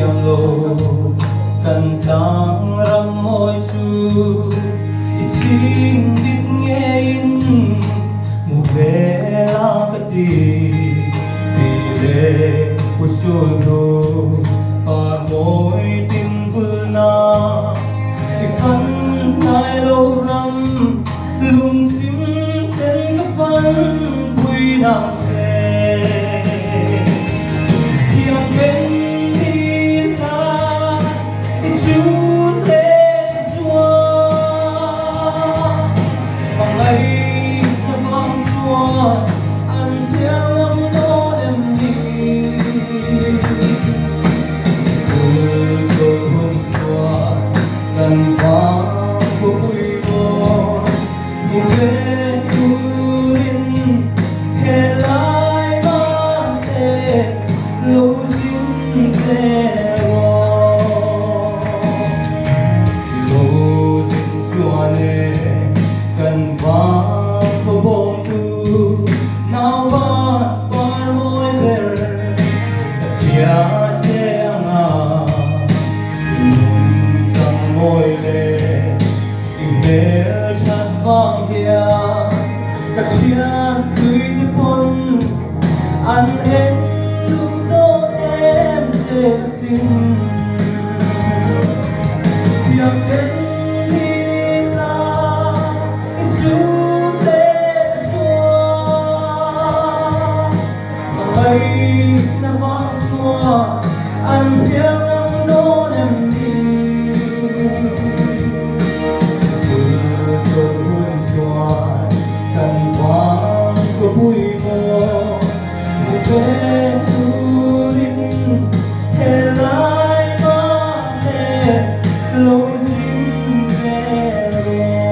tiang lo kan tang ram môi su iching dit nghe in mu ve la ka ti le usul do par môi tin vul na ifan nai lo ram lung sim ten ka fan bui na se thiam bên đi ta chu le zua bằng ngày ta vang xua ăn theo lắm đó em đi rồi hôm xua gần vang của bụi mòn một vết turin hè lại mang tên lâu dính zero lâu dính xua nè cần vang của bông tu nào bắt par môi ver kia sẽ ngã sang môi lệ mê chặt vang kia các chiếc tươi như bồn ăn hết lúc đó em sẽ xin thiệp đến đi là chút lệ xua mà ngày đã vang xua ăn tiếng âm đón em đi rồi buồn xóa cần vang của bụi mờ một vết turin hè lại mang tên lâu dính zero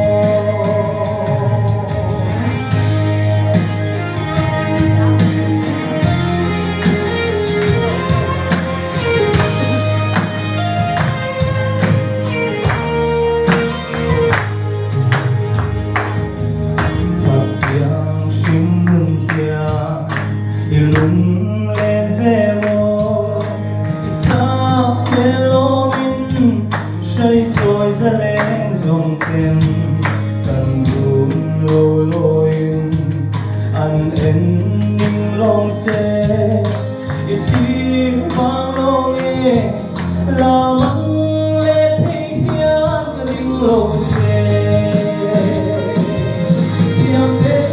ilung lên về mô xa mê lô min xây trôi ra lên dùng tiền cần đúng lô lôi ăn ến ninh lông xe ít chi vang lô nghe là măng lên hình nhát cái đinh lô xe thiam đến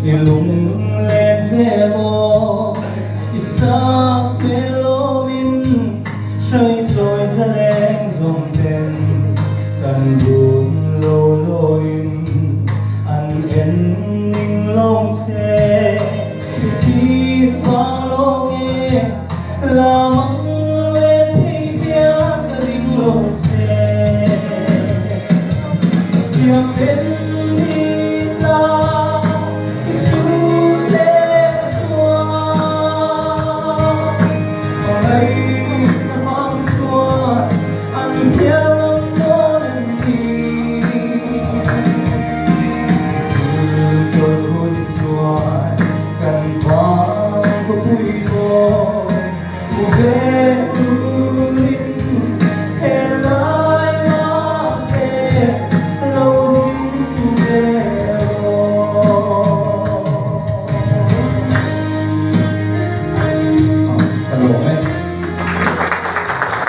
ilung lên về mô isa melo min xây trôi ra lên dùng tên cần buồn lô lôi ăn ến ninh lông xe chi vang lô nghe là măng lên thì biết cái đinh lông xe thiệp